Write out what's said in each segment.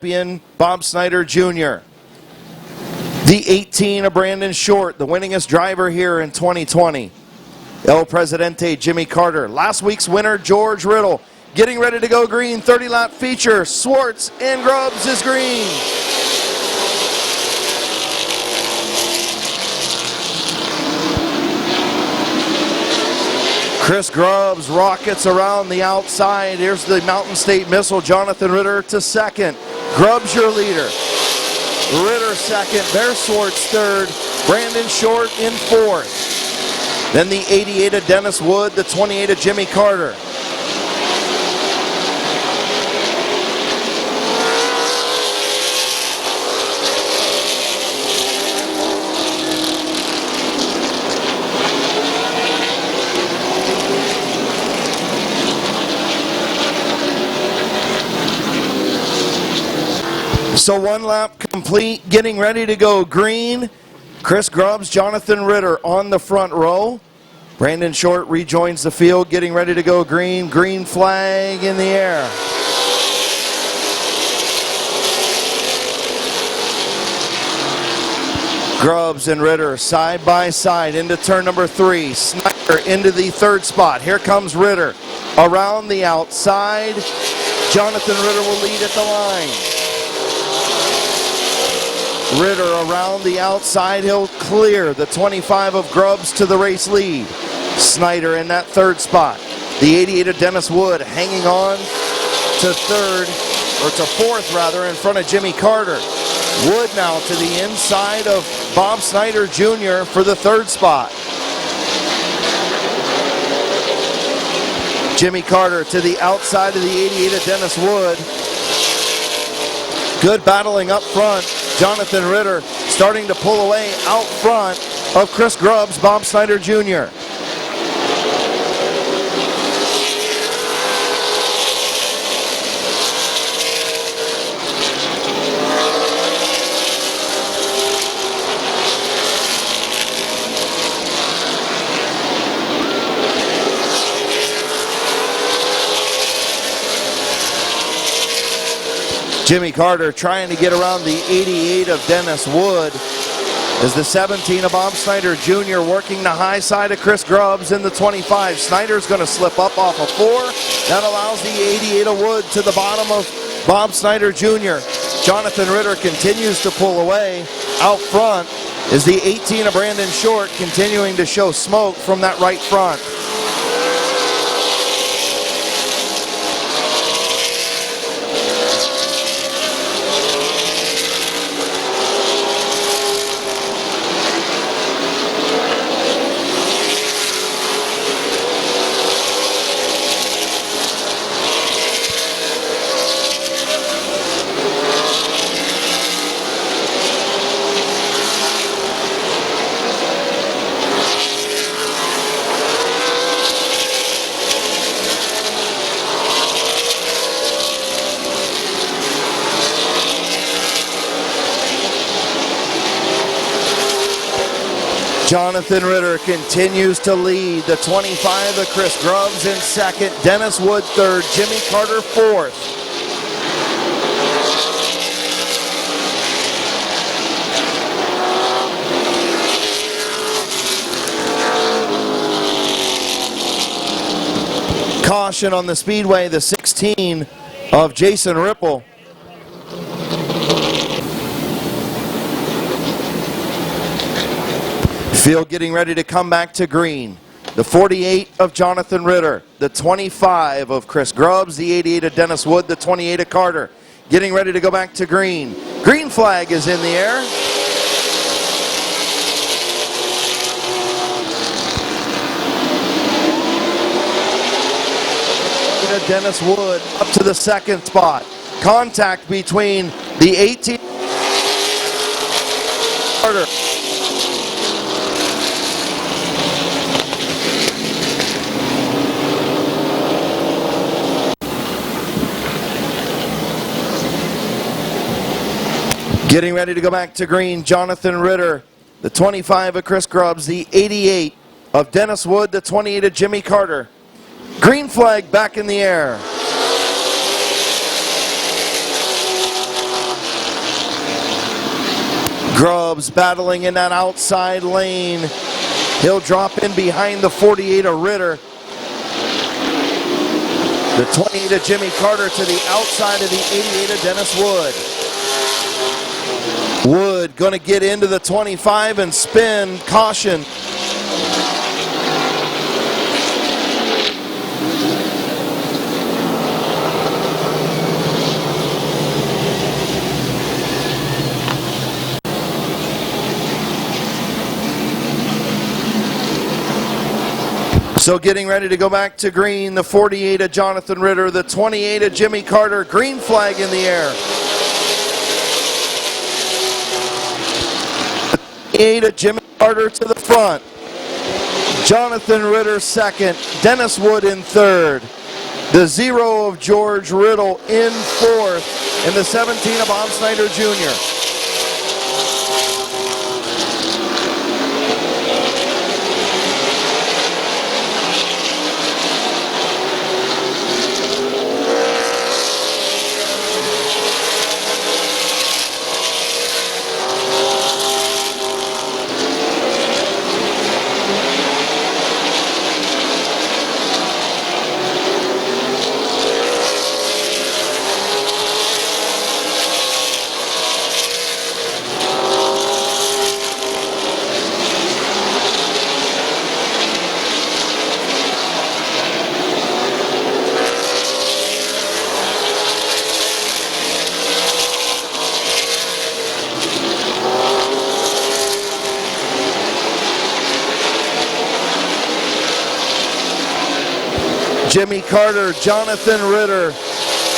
champion, Bob Snyder Jr. The 18 of Brandon Short, the winningest driver here in 2020. El Presidente, Jimmy Carter. Last week's winner, George Riddle. Getting ready to go green, 30-lap feature. Swartz and Grubbs is green. Chris Grubbs rockets around the outside. Here's the Mountain State Missile, Jonathan Ritter to second. Grubbs your leader. Ritter second, Bear Swartz third, Brandon Short in fourth. Then the 88 of Dennis Wood, the 28 of Jimmy Carter. So one lap complete, getting ready to go green. Chris Grubbs, Jonathan Ritter on the front row. Brandon Short rejoins the field, getting ready to go green. Green flag in the air. Grubbs and Ritter side by side into turn number 3. Snyder into the third spot. Here comes Ritter around the outside. Jonathan Ritter will lead at the line. Ritter around the outside, he'll clear the 25 of Grubbs to the race lead. Snyder in that third spot. The 88 of Dennis Wood hanging on to third, or to fourth rather, in front of Jimmy Carter. Wood now to the inside of Bob Snyder Jr. for the third spot. Jimmy Carter to the outside of the 88 of Dennis Wood. Good battling up front. Jonathan Ritter starting to pull away out front of Chris Grubbs, Bob Snyder Jr. Jimmy Carter trying to get around the 88 of Dennis Wood as the 17 of Bob Snyder Jr. working the high side of Chris Grubbs in the 25. Snyder's going to slip up off of 4. That allows the 88 of Wood to the bottom of Bob Snyder Jr. Jonathan Ritter continues to pull away. Out front is the 18 of Brandon Short continuing to show smoke from that right front. Jonathan Ritter continues to lead. The 25 of Chris Grubbs in second. Dennis Wood third. Jimmy Carter fourth. Caution on the speedway. The 16 of Jason Ripple. Field getting ready to come back to green. The 48 of Jonathan Ritter, the 25 of Chris Grubbs, the 88 of Dennis Wood, the 28 of Carter. Getting ready to go back to green. Green flag is in the air. Dennis Wood up to the second spot. Contact between the 18 Carter. Getting ready to go back to green, Jonathan Ritter, the 25 of Chris Grubbs, the 88 of Dennis Wood, the 28 of Jimmy Carter. Green flag back in the air. Grubbs battling in that outside lane. He'll drop in behind the 48 of Ritter. The 28 of Jimmy Carter to the outside of the 88 of Dennis Wood. Wood going to get into the 25 and spin. Caution. So getting ready to go back to green, the 48 of Jonathan Ritter, the 28 of Jimmy Carter, green flag in the air. The 8 of Jimmy Carter to the front. Jonathan Ritter second, Dennis Wood in third. The 0 of George Riddle in fourth, and the 17 of Bob Snyder Jr. Jimmy Carter, Jonathan Ritter,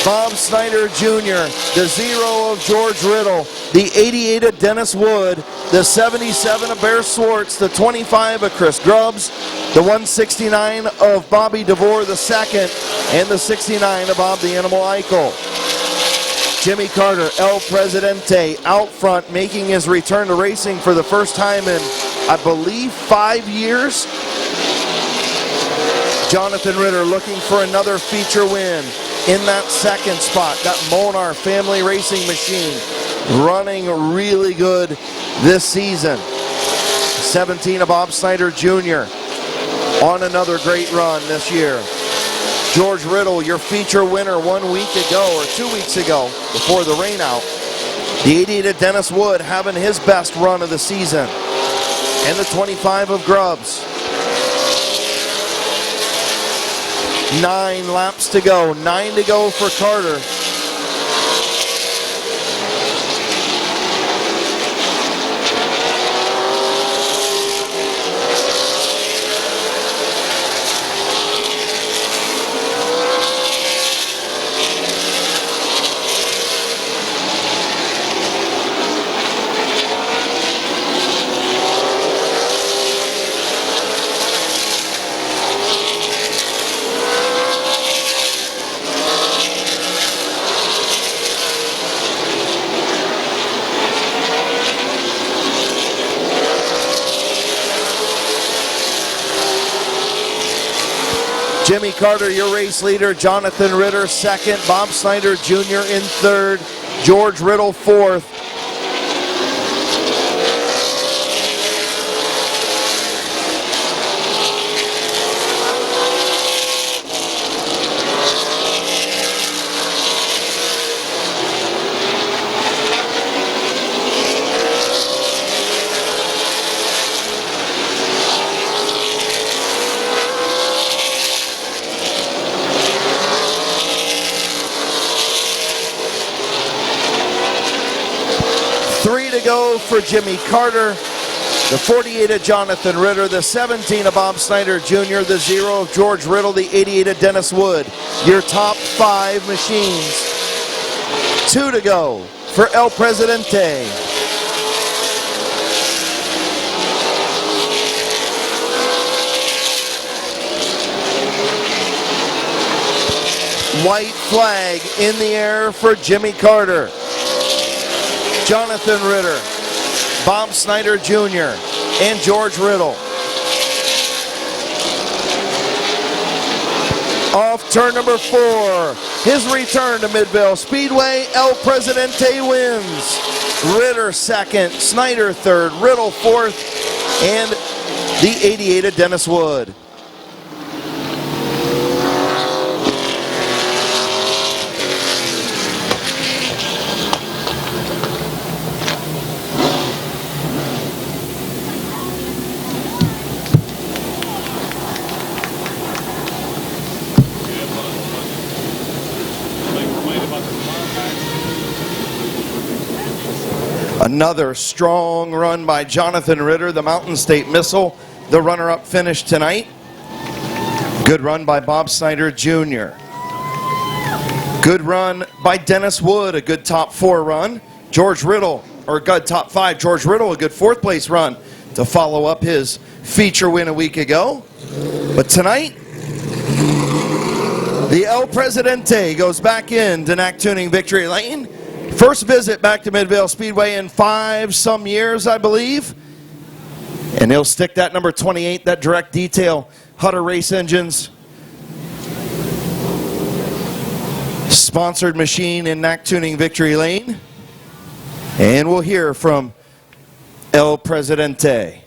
Bob Snyder Jr., the 0 of George Riddle, the 88 of Dennis Wood, the 77 of Bear Swartz, the 25 of Chris Grubbs, the 169 of Bobby DeVore the second, and the 69 of Bob the Animal Eichel. Jimmy Carter, El Presidente, out front, making his return to racing for the first time in, I believe, 5 years. Jonathan Ritter looking for another feature win in that second spot. That Monar family racing machine running really good this season. 17 of Bob Snyder Jr. on another great run this year. George Riddle, your feature winner 1 week ago or 2 weeks ago before the rain out. The 88 of Dennis Wood having his best run of the season. And the 25 of Grubbs. 9 laps to go. 9 to go for Carter. Jimmy Carter, your race leader. Jonathan Ritter second. Bob Snyder Jr. in third. George Riddle fourth. Go for Jimmy Carter, the 48 of Jonathan Ritter, the 17 of Bob Snyder Jr., the 0 of George Riddle, the 88 of Dennis Wood. Your top 5 machines. 2 to go for El Presidente. White flag in the air for Jimmy Carter. Jonathan Ritter, Bob Snyder Jr., and George Riddle. Off turn number 4, his return to Midvale Speedway. El Presidente wins. Ritter second, Snyder third, Riddle fourth, and the 88 of Dennis Wood. Another strong run by Jonathan Ritter, the Mountain State Missile, the runner-up finish tonight. Good run by Bob Snyder Jr. Good run by Dennis Wood, a good top 4 run. George Riddle, or good top 5. George Riddle, a good 4th place run to follow up his feature win a week ago. But tonight, the El Presidente goes back into Knack Tuning Victory Lane. First visit back to Midvale Speedway in 5-some years, I believe. And he'll stick that number 28, that direct detail, Hutter Race Engines sponsored machine in Knack Tuning Victory Lane. And we'll hear from El Presidente.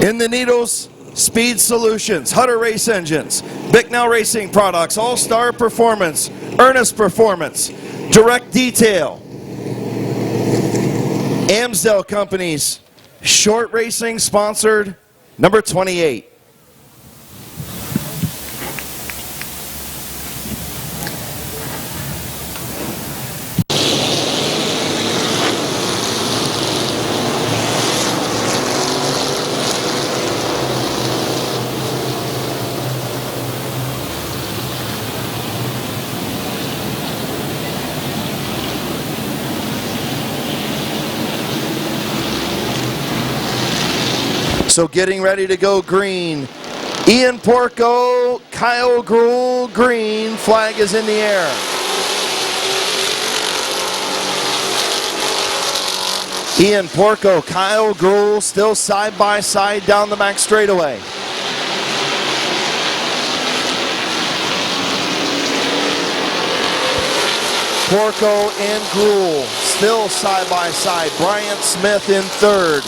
In the Needles, Speed Solutions, Hutter Race Engines, Bicknell Racing Products, All-Star Performance, Ernest Performance, Direct Detail, Amsdale Companies, Short Racing sponsored number 28. So getting ready to go green. Ian Porco, Kyle Gruhl, green. Flag is in the air. Ian Porco, Kyle Gruhl still side by side down the back straightaway. Porco and Gruhl still side by side. Bryant Smith in third.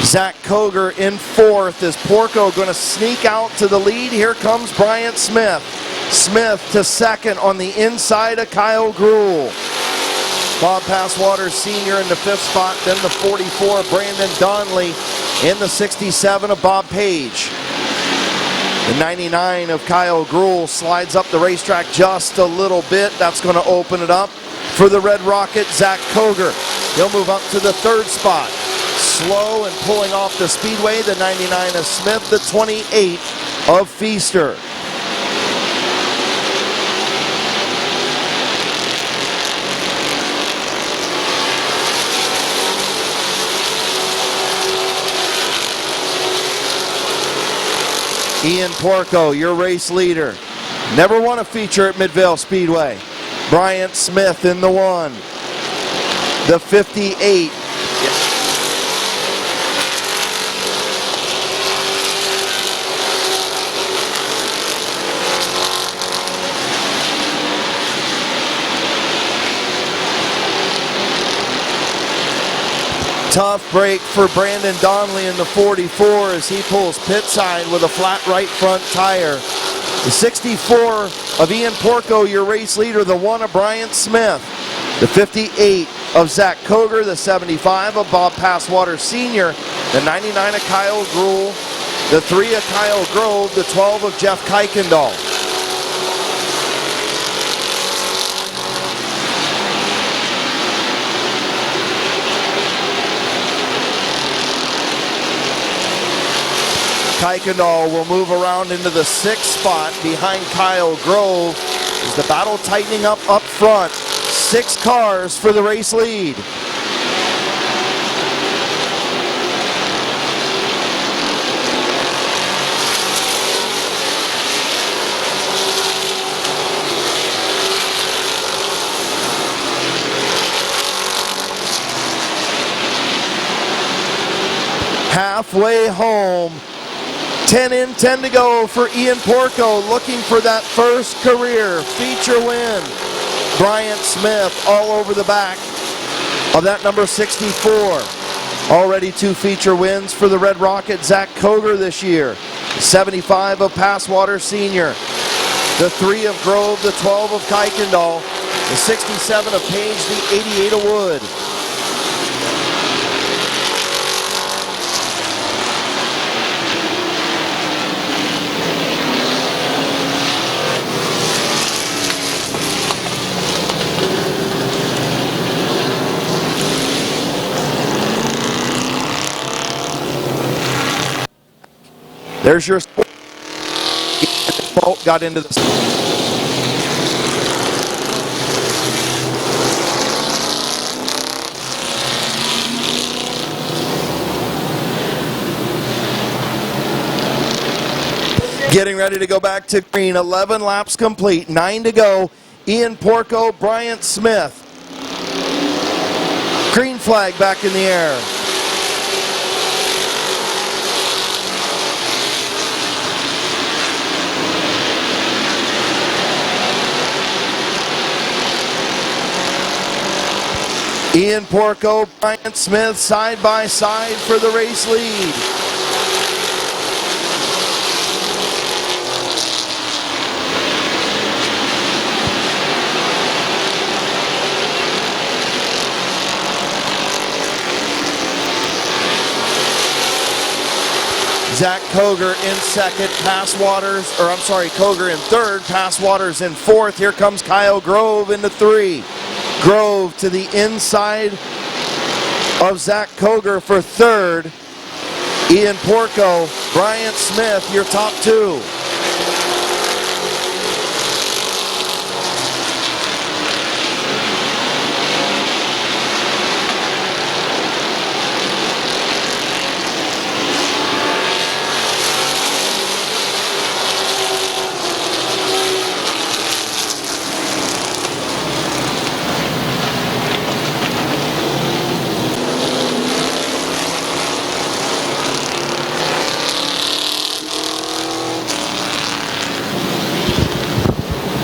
Zach Koger in fourth. Is Porco going to sneak out to the lead? Here comes Bryant Smith. Smith to second on the inside of Kyle Gruhl. Bob Passwater Sr. in the 5th spot. Then the 44 Brandon Donnelly in the 67 of Bob Page. The 99 of Kyle Gruhl slides up the racetrack just a little bit. That's going to open it up for the Red Rocket, Zach Koger. He'll move up to the 3rd spot. Slow and pulling off the speedway, the 99 of Smith, the 28 of Feaster. Ian Porco, your race leader. Never won a feature at Midvale Speedway. Bryant Smith in the 1. The 58. Tough break for Brandon Donnelly in the 44 as he pulls pit side with a flat right front tire. The 64 of Ian Porco, your race leader, the 1 of Bryant Smith. The 58 of Zach Koger, the 75 of Bob Passwater Sr., the 99 of Kyle Gruhl, the 3 of Kyle Grove, the 12 of Jeff Kuykendall. Kuykendall will move around into the 6th spot behind Kyle Grove. Is the battle tightening up front? 6 cars for the race lead. halfway home. 10 in, 10 to go for Ian Porco, looking for that first career feature win. Bryant Smith all over the back of that number 64. Already 2 feature wins for the Red Rocket, Zach Koger this year. 75 of Passwater Senior. The 3 of Grove, the 12 of Kuykendall, the 67 of Page, the 88 of Wood. There's your bolt got into the getting ready to go back to green. 11 laps complete, 9 to go. Ian Porco, Bryant Smith. Green flag back in the air. Ian Porco, Bryant Smith side by side for the race lead. Zach Koger in second, Koger in third, Passwaters in fourth. Here comes Kyle Grove into 3. Grove to the inside of Zach Koger for third. Ian Porco, Bryant Smith, your top 2.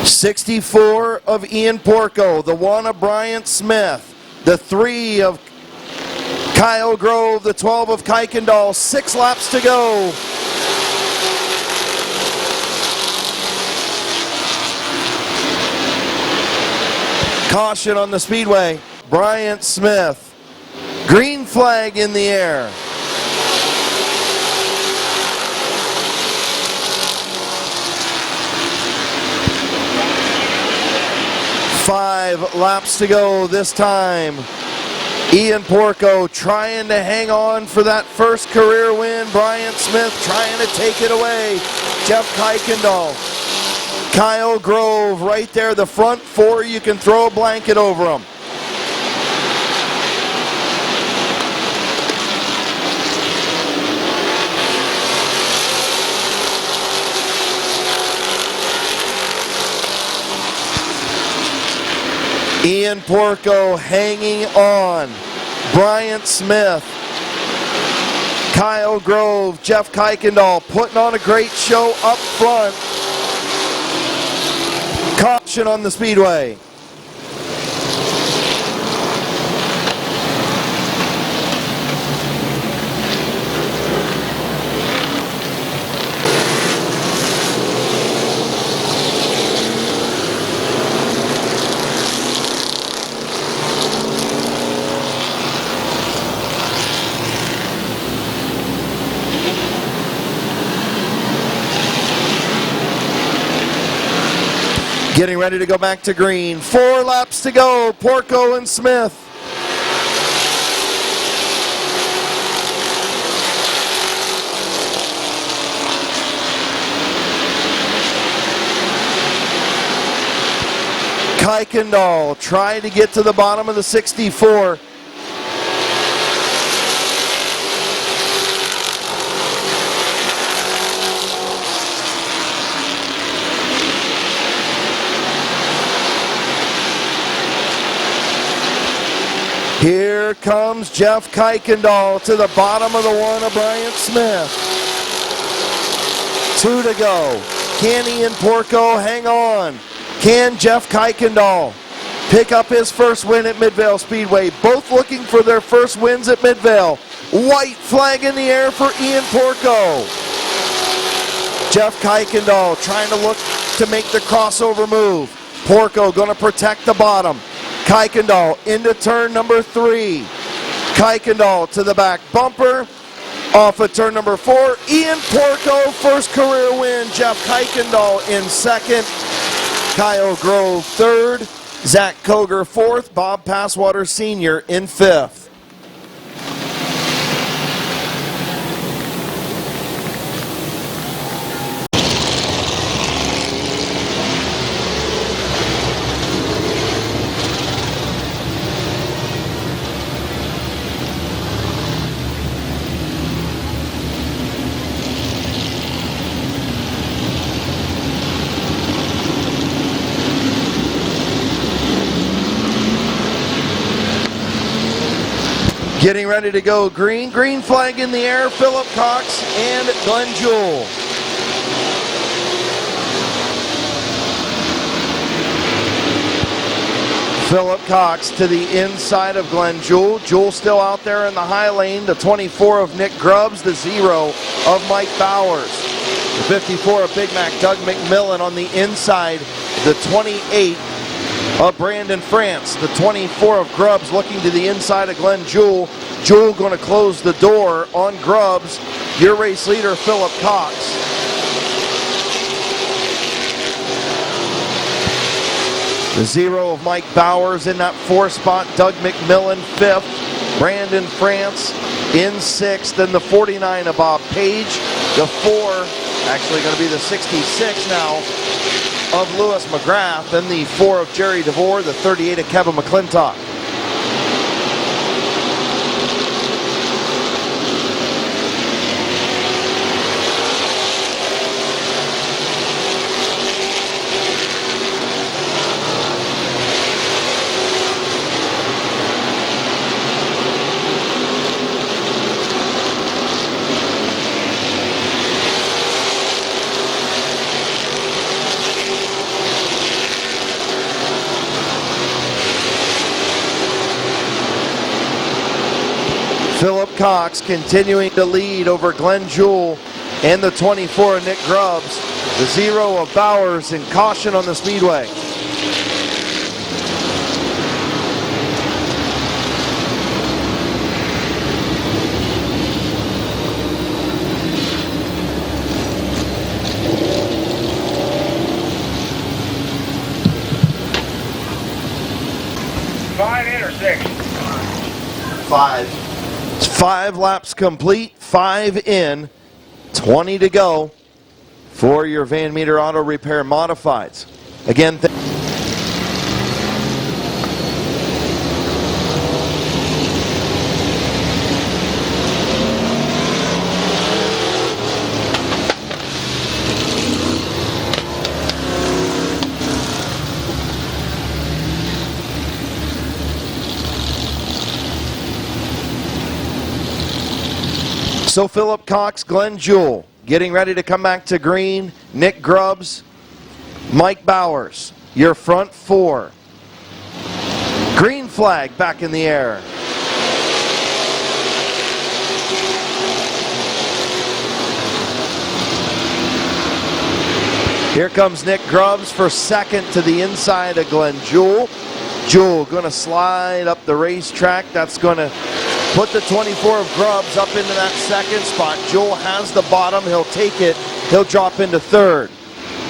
'64 of Ian Porco, the 1 of Bryant Smith, the 3 of Kyle Grove, the 12 of Kuykendall. 6 laps to go. Caution on the speedway. Bryant Smith. Green flag in the air. Five laps to go this time. Ian Porco trying to hang on for that first career win. Bryant Smith trying to take it away. Jeff Kuykendall. Kyle Grove right there. The front 4, you can throw a blanket over them. Ian Porco hanging on. Bryant Smith, Kyle Grove, Jeff Kuykendall putting on a great show up front. Caution on the speedway. Getting ready to go back to green. 4 laps to go. Porco and Smith. Kuykendall trying to get to the bottom of the 64. Here Here comes Jeff Kuykendall to the bottom of the one of Bryant Smith. 2 to go. Can Ian Porco hang on? Can Jeff Kuykendall pick up his first win at Midvale Speedway? Both looking for their first wins at Midvale. White flag in the air for Ian Porco. Jeff Kuykendall trying to look to make the crossover move. Porco going to protect the bottom. Kuykendall into turn number 3. Kuykendall to the back bumper. Off of turn number 4. Ian Porco, first career win. Jeff Kuykendall in second. Kyle Grove third. Zach Koger fourth. Bob Passwater Sr. in fifth. Getting ready to go green. Green flag in the air. Philip Cox and Glenn Jewell. Philip Cox to the inside of Glenn Jewell. Jewell still out there in the high lane. The 24 of Nick Grubbs. The 0 of Mike Bowers. The 54 of Big Mac Doug McMillan on the inside. The 28 of Brandon France. The 24 of Grubbs looking to the inside of Glenn Jewell. Jewell going to close the door on Grubbs. Your race leader, Philip Cox. The 0 of Mike Bowers in that 4 spot. Doug McMillan 5th. Brandon France in 6th. Then the 49 of Bob Page. The 4, actually going to be the 66 now, of Lewis McGrath, then the 4 of Jerry DeVore, the 38 of Kevin McClintock. Philip Cox continuing to lead over Glenn Jewell and the 24 of Nick Grubbs. The 0 of Bowers and caution on the speedway. Five in or 6? 5. 5 laps complete, 5 in, 20 to go for your Van Meter Auto Repair Modifieds. Again, so Philip Cox, Glenn Jewell, getting ready to come back to green. Nick Grubbs, Mike Bowers, your front 4. Green flag back in the air. Here comes Nick Grubbs for second to the inside of Glenn Jewell. Jewell going to slide up the racetrack. That's going to put the 24 of Grubbs up into that second spot. Jewell has the bottom. He'll take it. He'll drop into third.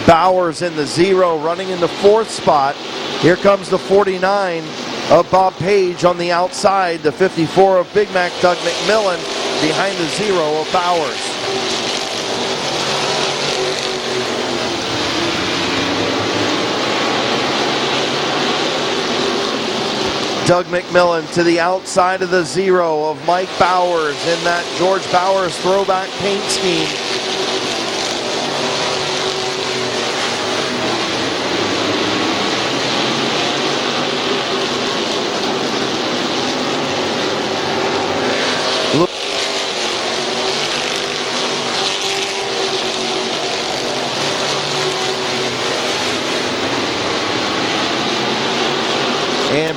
Bowers in the 0 running in the 4th spot. Here comes the 49 of Bob Page on the outside. The 54 of Big Mac Doug McMillan behind the 0 of Bowers. Doug McMillan to the outside of the 0 of Mike Bowers in that George Bowers throwback paint scheme.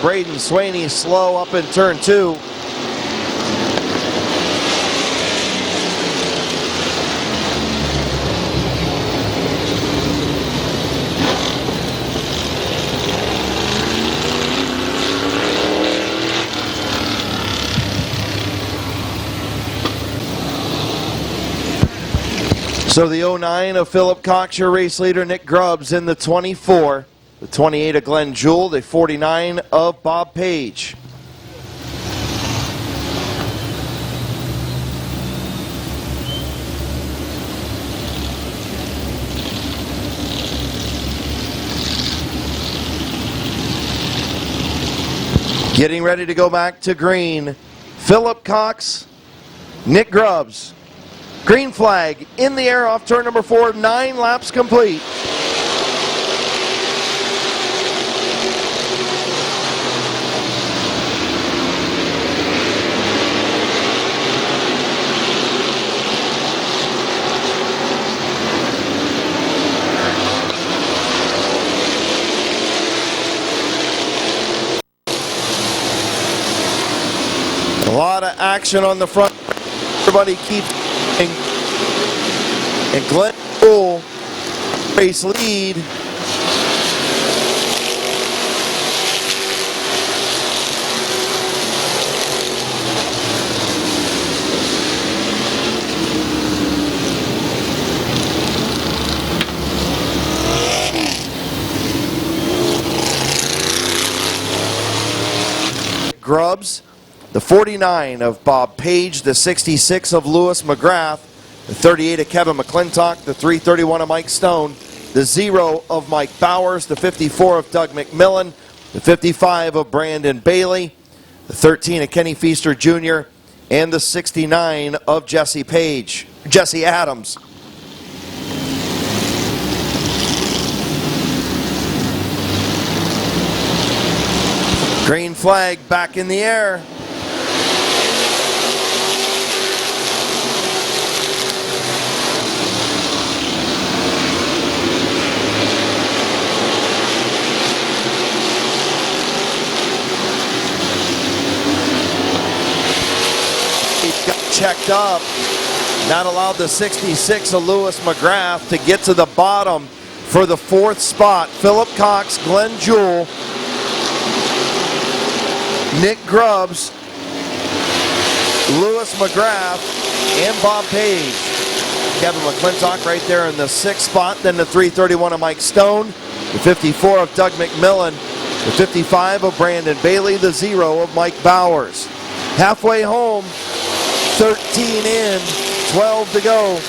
Braden Swaney slow up in turn 2. So the 09 of Philip Cox, your race leader, Nick Grubbs in the 24. The 28 of Glenn Jewell, the 49 of Bob Page. Getting ready to go back to green. Philip Cox, Nick Grubbs. Green flag in the air off turn number 4, 9 laps complete. A lot of action on the front. Everybody keeps going. And Glenn Jewell, race lead. Grubbs, the 49 of Bob Page, the 66 of Lewis McGrath, the 38 of Kevin McClintock, the 331 of Mike Stone, the 0 of Mike Bowers, the 54 of Doug McMillan, the 55 of Brandon Bailey, the 13 of Kenny Feaster Jr., and the 69 of Jesse Adams. Green flag back in the air. Checked up. That allowed the 66 of Lewis McGrath to get to the bottom for the 4th spot. Philip Cox, Glenn Jewell, Nick Grubbs, Lewis McGrath, and Bob Page. Kevin McClintock right there in the 6th spot. Then the 331 of Mike Stone, the 54 of Doug McMillan, the 55 of Brandon Bailey, the 0 of Mike Bowers. Halfway home, 13 in, 12 to go.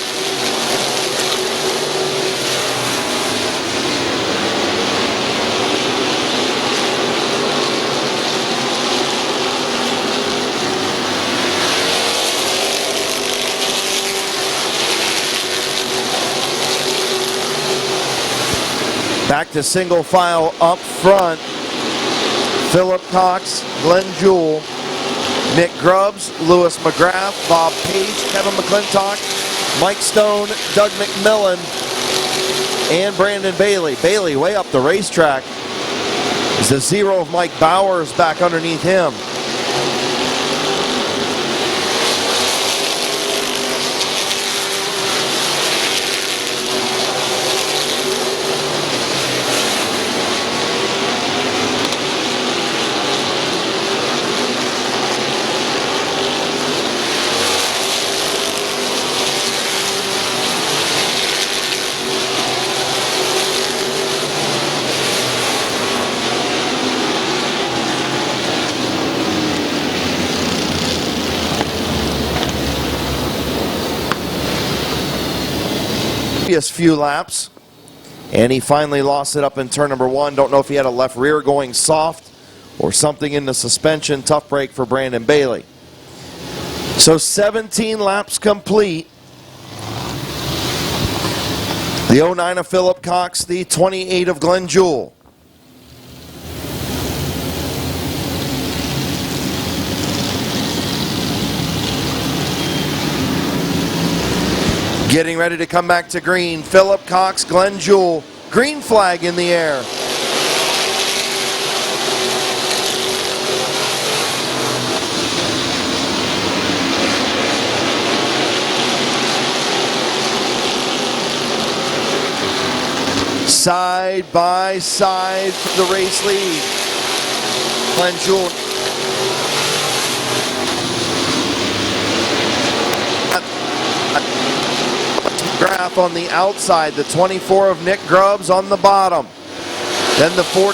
Back to single file up front. Philip Cox, Glenn Jewell, Nick Grubbs, Lewis McGrath, Bob Page, Kevin McClintock, Mike Stone, Doug McMillan, and Brandon Bailey. Bailey way up the racetrack. Is the 0 of Mike Bowers back underneath him. Few laps, and he finally lost it up in turn number 1. Don't know if he had a left rear going soft or something in the suspension. Tough break for Brandon Bailey. So 17 laps complete. The 09 of Philip Cox, the 28 of Glenn Jewell. Getting ready to come back to green. Philip Cox, Glenn Jewell. Green flag in the air. side by side for the race lead. Glenn Jewell. Graph on the outside, the 24 of Nick Grubbs on the bottom. Then the 49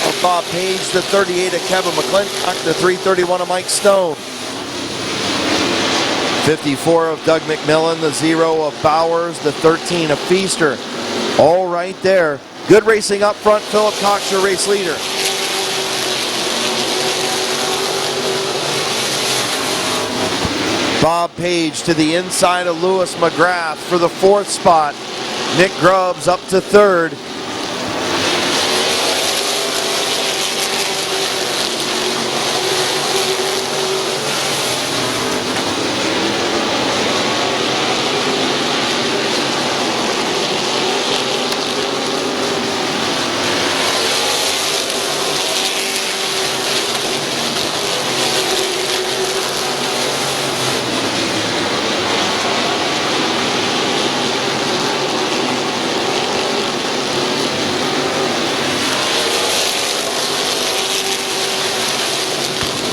of Bob Page, the 38 of Kevin McClintock, the 331 of Mike Stone. 54 of Doug McMillan, the 0 of Bowers, the 13 of Feaster. All right there. Good racing up front. Philip Cox, your race leader. Bob Page to the inside of Lewis McGrath for the 4th spot. Nick Grubbs up to 3rd.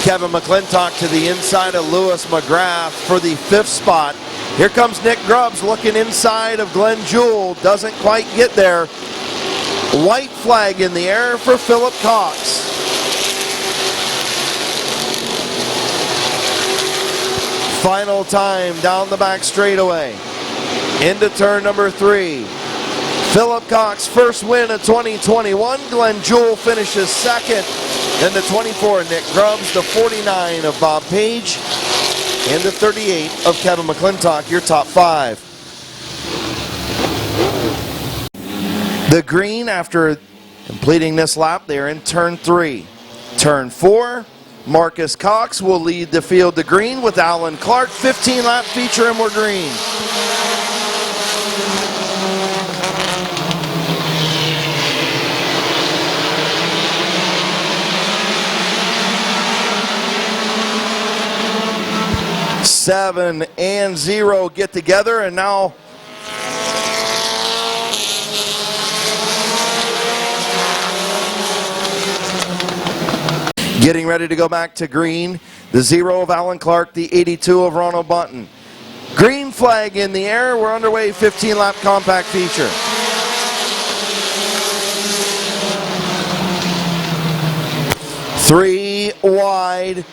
Kevin McClintock to the inside of Lewis McGrath for the 5th spot. Here comes Nick Grubbs looking inside of Glenn Jewell. Doesn't quite get there. White flag in the air for Philip Cox. Final time down the back straightaway. Into turn number 3. Philip Cox, first win of 2021. Glenn Jewell finishes 2nd. Then the 24, Nick Grubbs, the 49 of Bob Page, and the 38 of Kevin McClintock, your top 5. The green, after completing this lap, they're in turn 3. Turn 4, Marcus Cox will lead the field to green with Alan Clark. 15-lap feature, and we're green. Seven and 0 get together, and now getting ready to go back to green. The 0 of Alan Clark, the 82 of Ronald Bunton. Green flag in the air. We're underway. 15-lap compact feature. Three wide.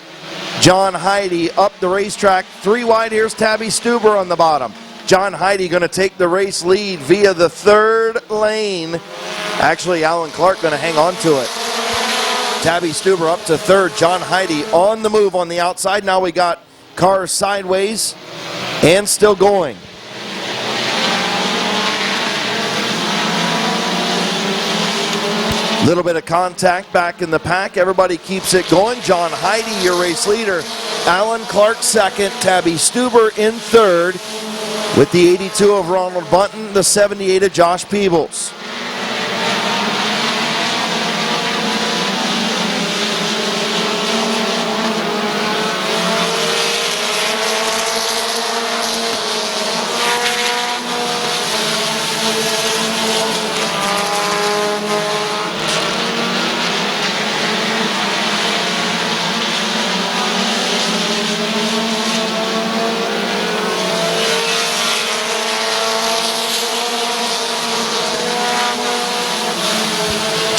John Heide up the racetrack. 3 wide. Here's Tabby Stuber on the bottom. John Heide going to take the race lead via the 3rd lane. Actually, Alan Clark going to hang on to it. Tabby Stuber up to 3rd. John Heide on the move on the outside. Now we got cars sideways and still going. Little bit of contact back in the pack. Everybody keeps it going. John Heide, your race leader. Alan Clark 2nd. Tabby Stuber in 3rd. With the 82 of Ronald Bunton, the 78 of Josh Peebles.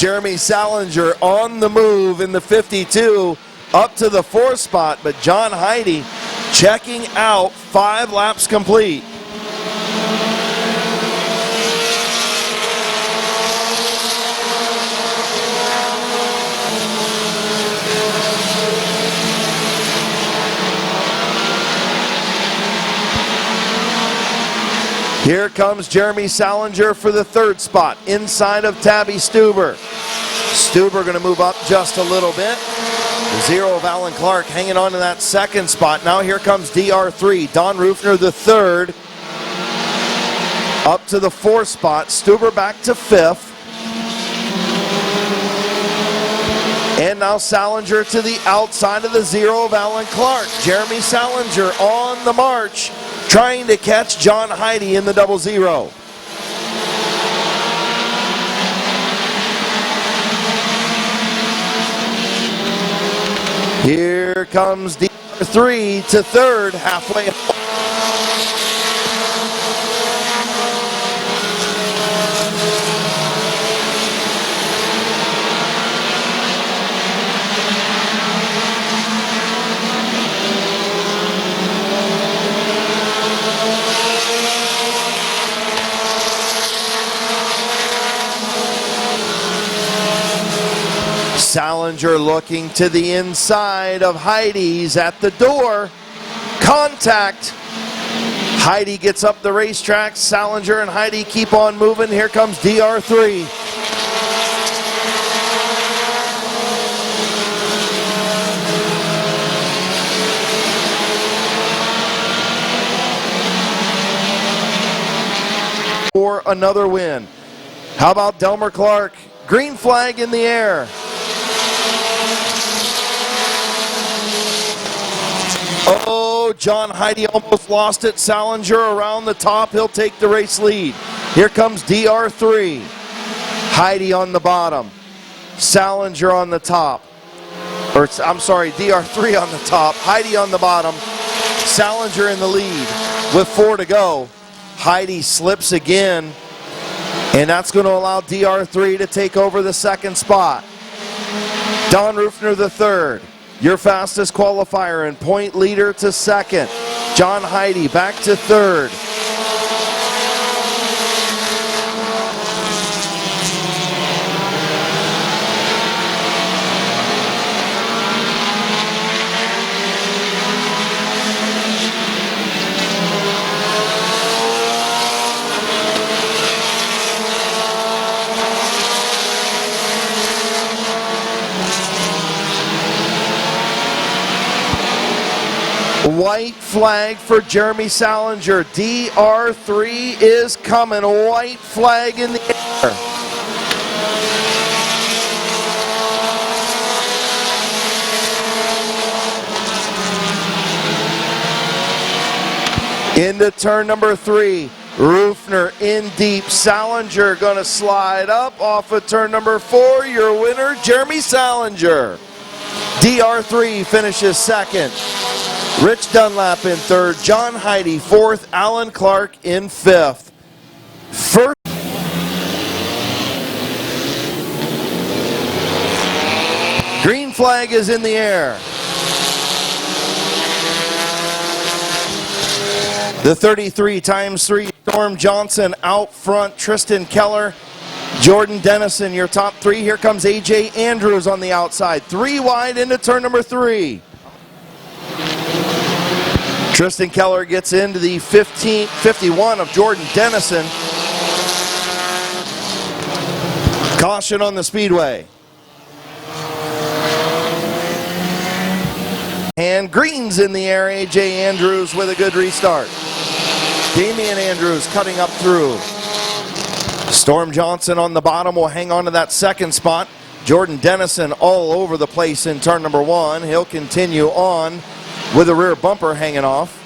Jeremy Salinger on the move in the 52 up to the 4th spot, but John Heide checking out. 5 laps complete. Here comes Jeremy Salinger for the 3rd spot, inside of Tabby Stuber. Stuber going to move up just a little bit. The 0 of Alan Clark hanging on to that 2nd spot. Now here comes DR3, Don Rufner the 3rd. Up to the 4th spot, Stuber back to 5th. And now Salinger to the outside of the 0 of Alan Clark. Jeremy Salinger on the march, trying to catch John Heide in the 00. Here comes DR3 to third, halfway home. Salinger looking to the inside of Heidi's at the door. Contact. Heidi gets up the racetrack. Salinger and Heidi keep on moving. Here comes DR3. For another win. How about Delmer Clark? Green flag in the air. Oh, John Heidi almost lost it. Salinger around the top. He'll take the race lead. Here comes DR3. Heidi on the bottom. Salinger on the top. Or, I'm sorry, DR3 on the top. Heidi on the bottom. Salinger in the lead with 4 to go. Heidi slips again. And that's going to allow DR3 to take over the second spot. Don Rufner the third. Your fastest qualifier and point leader to second. John Heidi back to third. White flag for Jeremy Salinger. DR3 is coming. White flag in the air. Into turn number 3. Rufner in deep. Salinger going to slide up off of turn number 4. Your winner, Jeremy Salinger. DR3 finishes second. Rich Dunlap in third, John Heidi fourth, Alan Clark in fifth. First, green flag is in the air. The 33 times 3 Storm Johnson out front, Tristan Keller, Jordan Dennison, your top 3. Here comes AJ Andrews on the outside. 3 wide into turn number 3. Tristan Keller gets into the 51 of Jordan Dennison. Caution on the speedway. And green's in the air. AJ Andrews with a good restart. Damian Andrews cutting up through. Storm Johnson on the bottom will hang on to that second spot. Jordan Dennison all over the place in turn number 1. He'll continue on with a rear bumper hanging off.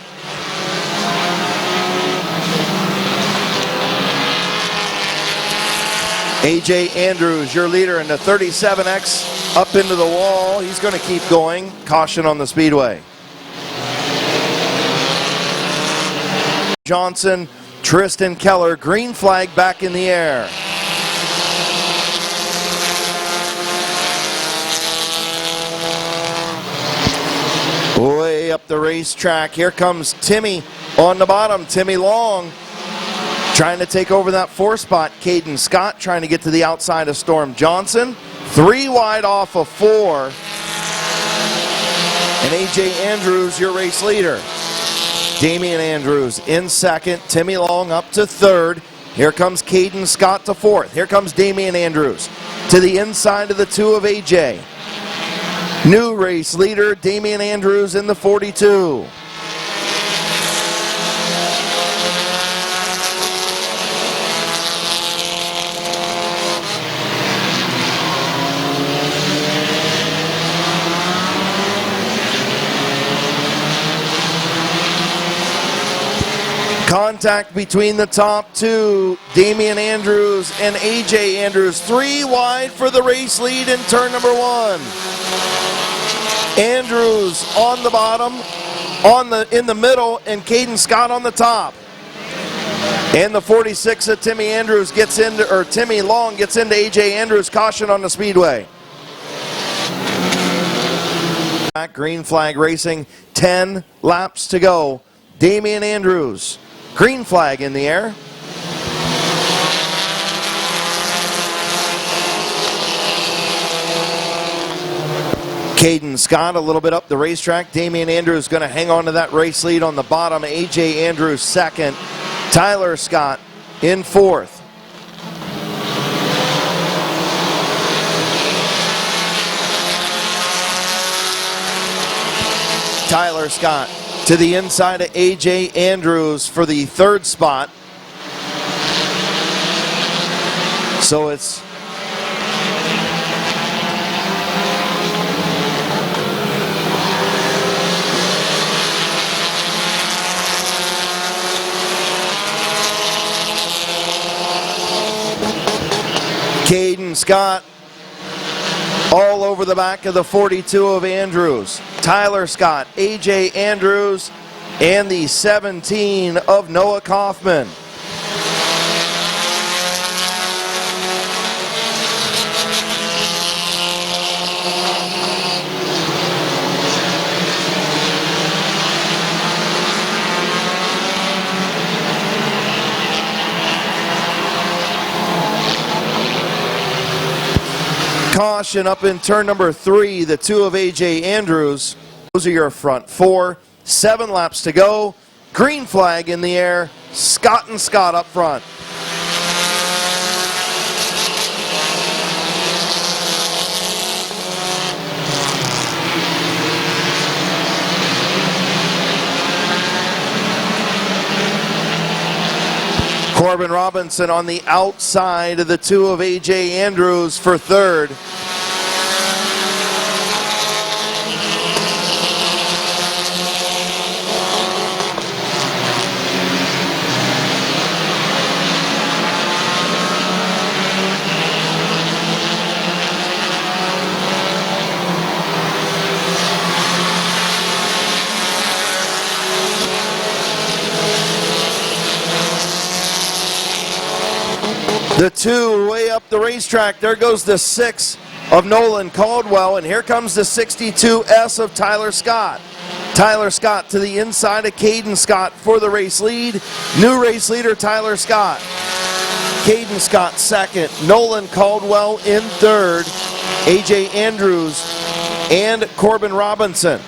AJ Andrews, your leader in the 37X, up into the wall. He's going to keep going. Caution on the speedway. Johnson, Tristan Keller, green flag back in the air. Way up the racetrack. Here comes Timmy on the bottom. Timmy Long trying to take over that 4 spot. Caden Scott trying to get to the outside of Storm Johnson. 3 wide off of 4. And AJ Andrews, your race leader. Damian Andrews in second. Timmy Long up to third. Here comes Caden Scott to fourth. Here comes Damian Andrews to the inside of the 2 of AJ. New race leader, Damian Andrews in the 42. Contact between the top 2, Damian Andrews and AJ Andrews. 3 wide for the race lead in turn number 1. Andrews on the bottom, in the middle, and Caden Scott on the top. And the 46 of Timmy Andrews gets into, or Timmy Long gets into AJ Andrews. Caution on the speedway. Green flag racing, 10 laps to go. Damian Andrews, green flag in the air. Caden Scott a little bit up the racetrack. Damian Andrews going to hang on to that race lead on the bottom. AJ Andrews second. Tyler Scott in fourth. Tyler Scott to the inside of AJ Andrews for the third spot. So it's Caden Scott all over the back of the 42 of Andrews. Tyler Scott, AJ Andrews, and the 17 of Noah Kaufman. Caution up in turn number 3, the 2 of AJ Andrews. Those are your front 4. 7 laps to go. Green flag in the air. Scott and Scott up front. Corbin Robinson on the outside of the 2 of AJ Andrews for third. The 2 way up the racetrack. There goes the 6 of Nolan Caldwell, and here comes the 62S of Tyler Scott. Tyler Scott to the inside of Caden Scott for the race lead. New race leader Tyler Scott. Caden Scott second. Nolan Caldwell in third. AJ Andrews and Corbin Robinson.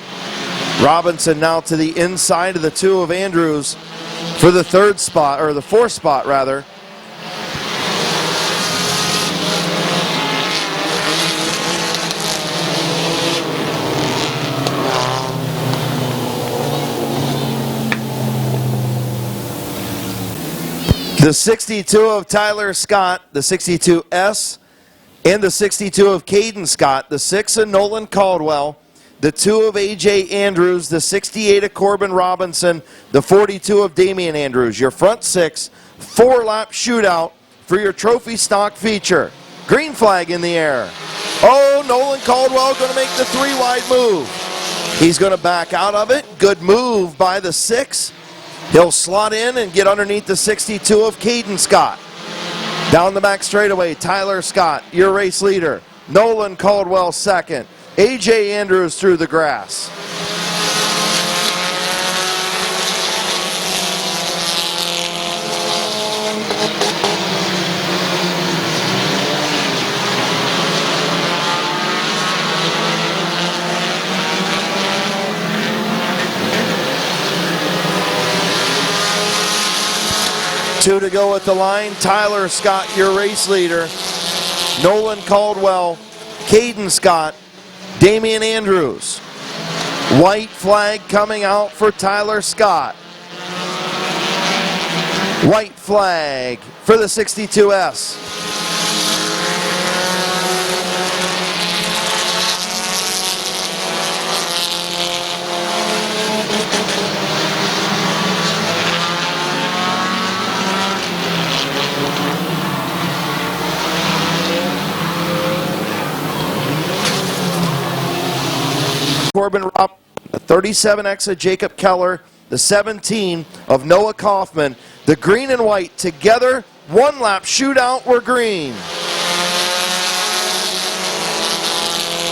Robinson now to the inside of the 2 of Andrews for the third spot, or the fourth spot rather. The 62 of Tyler Scott, the 62S, and the 62 of Caden Scott, the 6 of Nolan Caldwell, the 2 of AJ Andrews, the 68 of Corbin Robinson, the 42 of Damian Andrews. Your front 6, 4-lap shootout for your trophy stock feature. Green flag in the air. Oh, Nolan Caldwell going to make the 3-wide move. He's going to back out of it. Good move by the 6. He'll slot in and get underneath the 62 of Caden Scott. Down the back straightaway, Tyler Scott, your race leader. Nolan Caldwell second. AJ Andrews through the grass. Two to go at the line. Tyler Scott, your race leader. Nolan Caldwell, Caden Scott, Damian Andrews. White flag coming out for Tyler Scott. White flag for the 62S. Corbin Robb, the 37X of Jacob Keller, the 17 of Noah Kaufman. The green and white together, one lap shootout, we're green.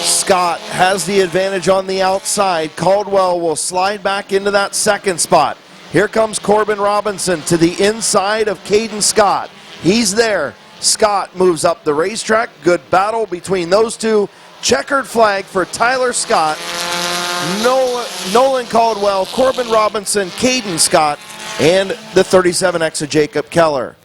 Scott has the advantage on the outside. Caldwell will slide back into that second spot. Here comes Corbin Robinson to the inside of Caden Scott. He's there. Scott moves up the racetrack. Good battle between those two. Checkered flag for Tyler Scott, Nolan Caldwell, Corbin Robinson, Caden Scott, and the 37X of Jacob Keller.